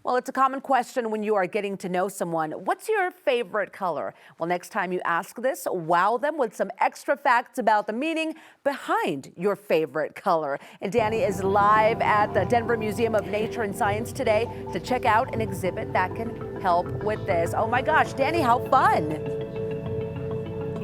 Well, it's a common question when you are getting to know someone. What's your favorite color? Well, next time you ask this, wow them with some extra facts about the meaning behind your favorite color. And Danny is live at the Denver Museum of Nature and Science today to check out an exhibit that can help with this. Oh my gosh, Danny, how fun!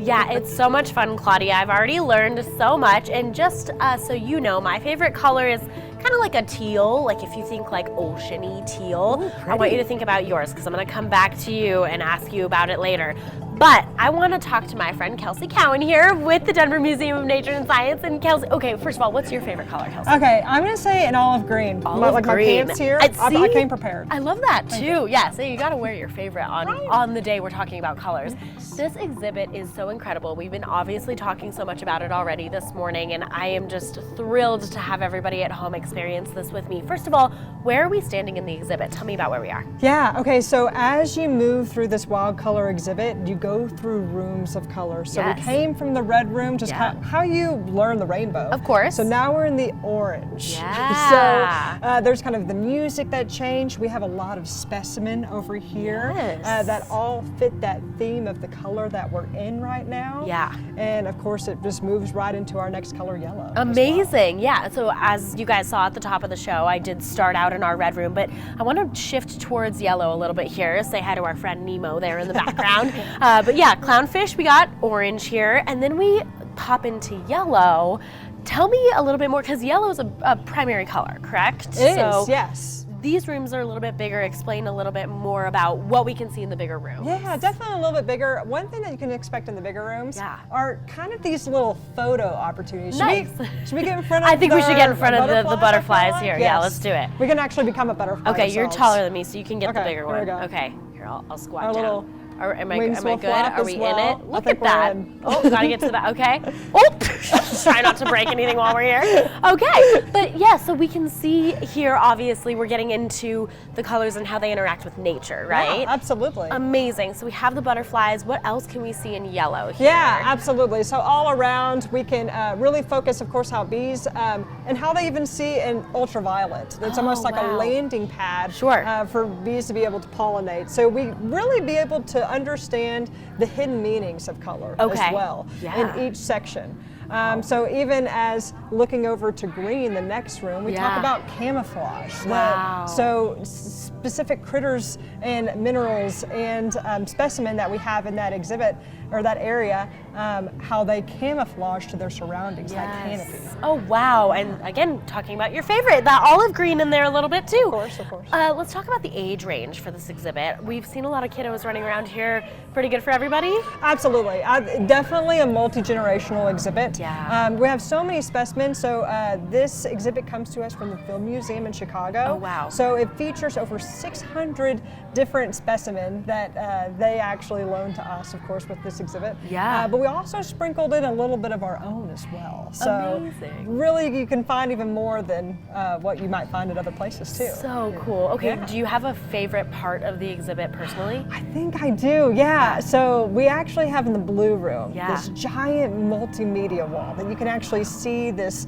Yeah, it's so much fun, Claudia. I've already learned so much, and just so you know, my favorite color is kind of like a teal, like if you think like oceany teal. Ooh, I want you to think about yours because I'm going to come back to you and ask you about it later. But I want to talk to my friend Kelsey Cowan here with the Denver Museum of Nature and Science. And Kelsey, okay, first of all, what's your favorite color, Kelsey? Okay, I'm going to say an olive green. Olive green. My pants here, I came prepared. I love that too. Yeah, so you got to wear your favorite on the day we're talking about colors. This exhibit is so incredible. We've been obviously talking so much about it already this morning, and I am just thrilled to have everybody at home experience this with me. First of all, where are we standing in the exhibit? Tell me about where we are. Yeah, okay, so as you move through this wild color exhibit, you go through rooms of color. So we came from the red room, just how you learn the rainbow. Of course. So now we're in the orange. Yeah. So there's kind of the music that changed. We have a lot of specimen over here that all fit that theme of the color that we're in right now. Yeah. And of course it just moves right into our next color, yellow. Amazing. Yeah, so as you guys saw at the top of the show, I did start out in our red room, but I want to shift towards yellow a little bit here. Say hi to our friend Nemo there in the background. But yeah, clownfish, we got orange here, and then we pop into yellow. Tell me a little bit more, because yellow is a primary color, correct? It is, yes. These rooms are a little bit bigger. Explain a little bit more about what we can see in the bigger rooms. Yeah, definitely a little bit bigger. One thing that you can expect in the bigger rooms are kind of these little photo opportunities. Should we get in front of I think we should get in front of the butterflies here. Yes. Yeah, let's do it. We can actually become a butterfly Okay, you're ourselves. taller than me, so you can get the bigger one. Here we go. Okay, here, I'll squat Our down. Am I good? Flap Are we as well. in it? Look I at think we're that. in. Oh, gotta get to the back. Okay. Oh, try not to break anything while we're here. Okay, but yeah, so we can see here, obviously, we're getting into the colors and how they interact with nature, right? Yeah, absolutely. Amazing. So we have the butterflies. What else can we see in yellow here? Yeah, absolutely. So all around, we can really focus, of course, how bees and how they even see in ultraviolet. It's almost like a landing pad for bees to be able to pollinate. So we really be able to understand the hidden meanings of color as well in each section. So even as looking over to green, the next room, we talk about camouflage. Wow. So specific critters and minerals and specimen that we have in that exhibit or that area, how they camouflage to their surroundings, that canopy. Oh, wow. And again, talking about your favorite, that olive green in there a little bit too. Of course, of course. Let's talk about the age range for this exhibit. We've seen a lot of kiddos running around here. Pretty good for everybody? Absolutely. Definitely a multi-generational exhibit. Yeah. We have so many specimens. So this exhibit comes to us from the Film Museum in Chicago. Oh, wow. So it features over 600 different specimens that they actually loaned to us, of course, with this exhibit. Yeah. But we also sprinkled in a little bit of our own as well. So amazing. Really, you can find even more than what you might find at other places too. So cool. Okay, do you have a favorite part of the exhibit personally? I think I do, yeah. So we actually have in the blue room this giant multimedia wall that you can actually see this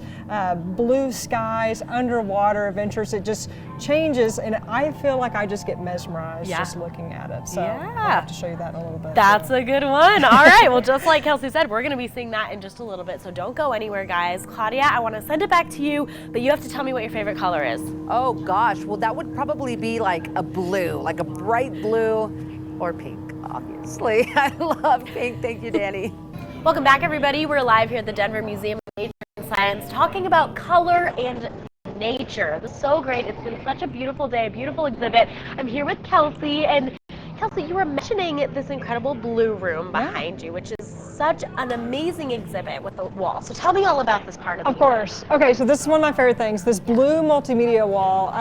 blue skies, underwater adventures. It just changes, and I feel like I just get mesmerized just looking at it. So I'll have to show you that in a little bit. That's a good one. All right, well, just like Kelsey said, we're going to be seeing that in just a little bit, so don't go anywhere, guys. Claudia, I want to send it back to you, but you have to tell me what your favorite color is. Oh gosh, well that would probably be like a blue, like a bright blue or pink, obviously. I love pink. Thank you, Danny. Welcome back, everybody. We're live here at the Denver Museum of Nature and Science talking about color and nature. It was so great. It's been such a beautiful day, a beautiful exhibit. I'm here with Kelsey, and Kelsey, you were mentioning this incredible blue room behind you, which is such an amazing exhibit with the wall. So tell me all about this part of the Of course. Okay, so this is one of my favorite things, this blue multimedia wall.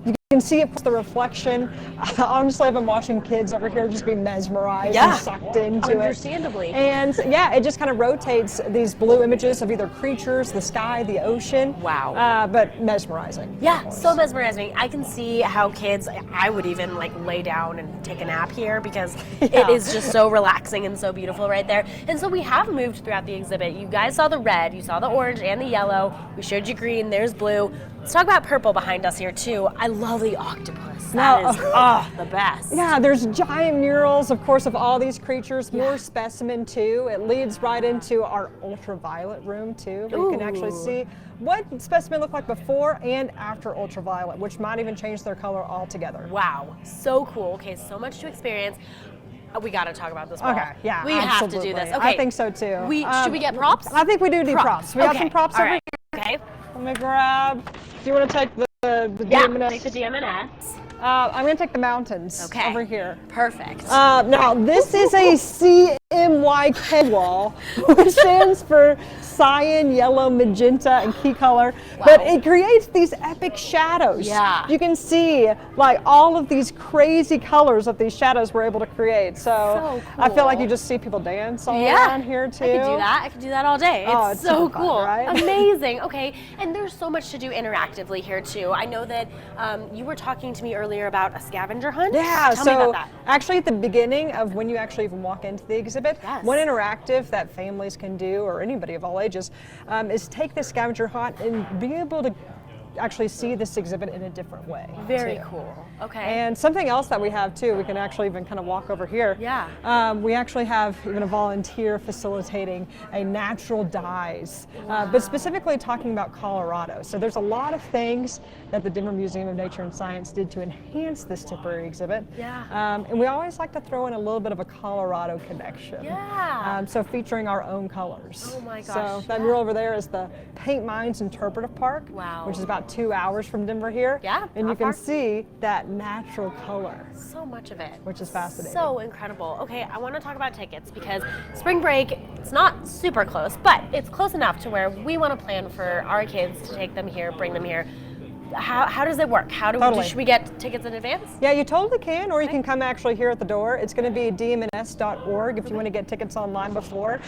You can see the reflection. Honestly, I've been watching kids over here just be mesmerized and sucked into it. Understandably. And yeah, it just kind of rotates these blue images of either creatures, the sky, the ocean. Wow. But mesmerizing. Yeah, so mesmerizing. I can see how kids, I would even like lay down and take a nap here because it is just so relaxing and so beautiful right there. And so we have moved throughout the exhibit. You guys saw the red, you saw the orange and the yellow. We showed you green, there's blue. Let's talk about purple behind us here too. I love the octopus. That is the best. Yeah, there's giant murals, of course, of all these creatures. More specimen too. It leads right into our ultraviolet room too. Where you can actually see what specimen looked like before and after ultraviolet, which might even change their color altogether. Wow, so cool. Okay, so much to experience. We got to talk about this wall. Okay, yeah, we have to do this. Okay, I think so too. Should we get props? I think we do need props. We have some props over here. Okay. Let me grab. Do you want to take the DMNS? Take the DMNS. I'm going to take the mountains over here. Perfect. Now, this is a CMYK wall, which stands for cyan, yellow, magenta, and key color. Wow. But it creates these epic shadows. Yeah. You can see like all of these crazy colors that these shadows were able to create. So cool. I feel like you just see people dance all around here too. I could do that. I could do that all day. It's so cool. Fun, right? Amazing. Okay, and there's so much to do interactively here too. I know that you were talking to me earlier about a scavenger hunt. Yeah, Tell me about that. Actually at the beginning of when you actually even walk into the exhibit, one interactive that families can do, or anybody of all ages, is take the scavenger hunt and be able to actually see this exhibit in a different way. Very cool. Okay. And something else that we have too, we can actually even kind of walk over here. Yeah. We actually have even a volunteer facilitating a natural dyes, but specifically talking about Colorado. So there's a lot of things that the Denver Museum of Nature and Science did to enhance this temporary exhibit. Yeah. And we always like to throw in a little bit of a Colorado connection. Yeah. So featuring our own colors. Oh my gosh. So that mural over there is the Paint Mines Interpretive Park, which is about 2 hours from Denver here. Yeah. And you can see that natural color. So much of it. Which is fascinating. So incredible. Okay, I want to talk about tickets because spring break, it's not super close, but it's close enough to where we want to plan for our kids to take them here, bring them here. How does it work? Should we get tickets in advance? Yeah, you totally can, or you can come actually here at the door. It's going to be DMNS.org if you want to get tickets online before.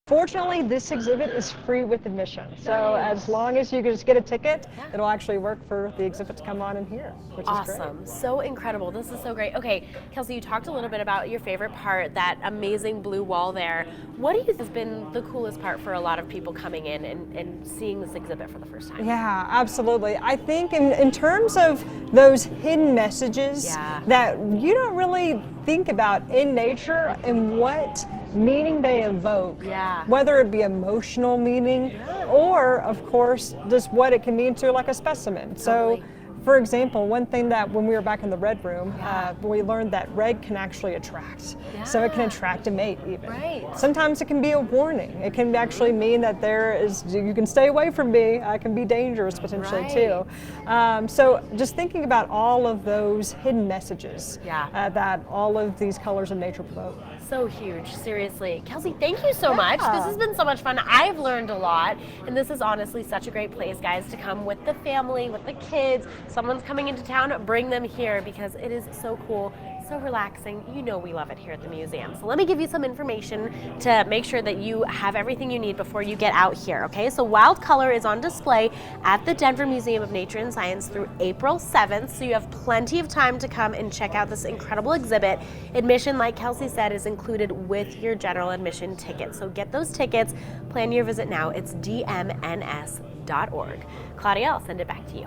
Fortunately, this exhibit is free with admission. So as long as you can just get a ticket, it'll actually work for the exhibit to come on in here, which is great. Awesome. So incredible. This is so great. Okay, Kelsey, you talked a little bit about your favorite part, that amazing blue wall there. What do you think has been the coolest part for a lot of people coming in and seeing this exhibit for the first time? Yeah, absolutely. I think in terms of those hidden messages that you don't really think about in nature and what meaning they evoke, whether it be emotional meaning or, of course, just what it can mean to like a specimen. So, for example, one thing that when we were back in the red room, we learned that red can actually attract. So it can attract a mate even. Sometimes it can be a warning. It can actually mean that you can stay away from me. I can be dangerous potentially too. So just thinking about all of those hidden messages that all of these colors in nature provoke. So huge, seriously. Kelsey, thank you so much. This has been so much fun. I've learned a lot, and this is honestly such a great place, guys, to come with the family, with the kids. Someone's coming into town, bring them here because it is so cool, so relaxing. You know we love it here at the museum. So let me give you some information to make sure that you have everything you need before you get out here, okay? So Wild Color is on display at the Denver Museum of Nature and Science through April 7th, so you have plenty of time to come and check out this incredible exhibit. Admission, like Kelsey said, is included with your general admission ticket. So get those tickets, plan your visit now. It's DMNS.org. Claudia, I'll send it back to you.